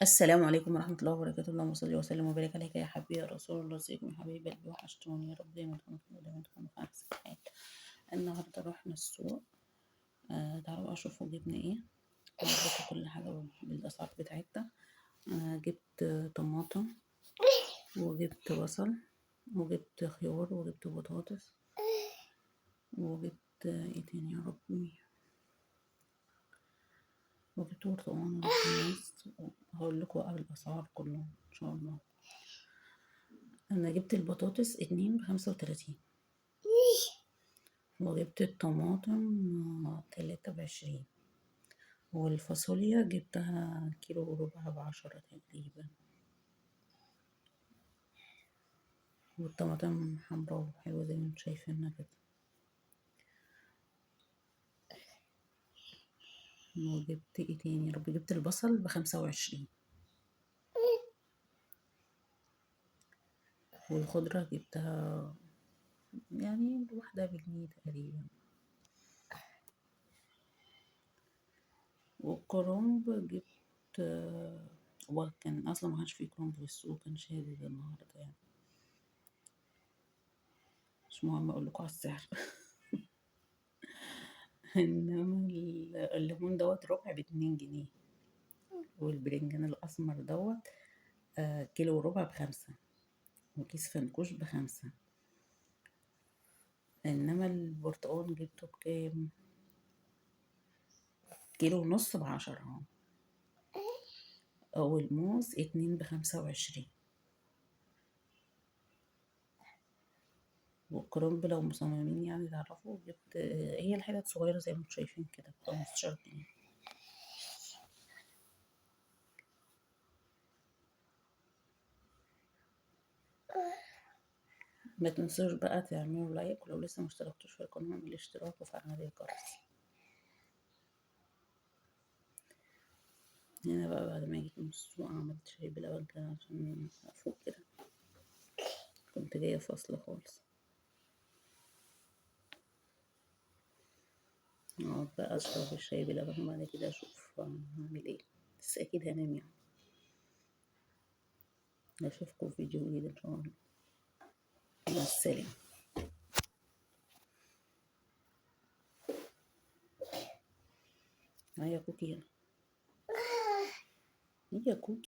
السلام عليكم ورحمة الله وبركاته، اللهم صل وسلم وبارك عليك يا حبيبي يا رسول الله. ازيكم يا حبايب قلبي؟ وحشتوني يا رب، دايما تكونوا في أحسن حال. النهاردة رحنا السوق. تعالوا أشوفوا جبنا ايه. هوريكم كل حاجة بالأسعار بتاعتها. جبت طماطم، وجبت بصل، وجبت خيار، وجبت بطاطس، وجبت ايه تاني يا ربي، وجبت برتقان، وجبت موز. هقول لكم بقى الأسعار كلهم إن شاء الله. أنا جبت البطاطس 2 ب35، وجبت الطماطم 3 ب20، والفاصوليا جبتها كيلو وربع ب10 تقريبا، والطماطم حمرا وحلوة زي ما انتم شايفينها كده. وجبت ايه تاني يا رب، جبت البصل ب25، والخضرة جبتها يعني الواحدة ب100 تقريبا. والكرنب جبت هو كان اصلا ما كانش فيه كرنب في السوق، كان شادد النهارده يعني. مش مهم اقول لكم على السعر. انما الليمون دوت ربع ب2 جنيه، والبرنجان الاسمر دوت كيلو وربع ب5، وكيس فنكوش ب5. انما البرتقال جبته بكام؟ كيلو ونص ب10 او الموز 2 ب25. والكرنب لو مصممين يعني تعرفوا، جبت هي الحتت صغيرة زي ما انتم شايفين كده ب15 جنيه. ما تنسوش بقى تعملوا لايك، ولو لسه مشتركتوش في القناة اعملوا اشتراك وفعلوا الجرس. هنا بقى بعد ما جيت من السوق عملت شاي بلبن كده عشان افوق كده، كنت جاية فاصلة خالص. اقعد بقى اشرب الشاي بلبن وبعد كده اشوف هعمل ايه، بس اكيد هنام يعني. اشوفكم في فيديو جديد ان شاء الله. مع السلامة. هيا كوكي هنا، هيا كوكي.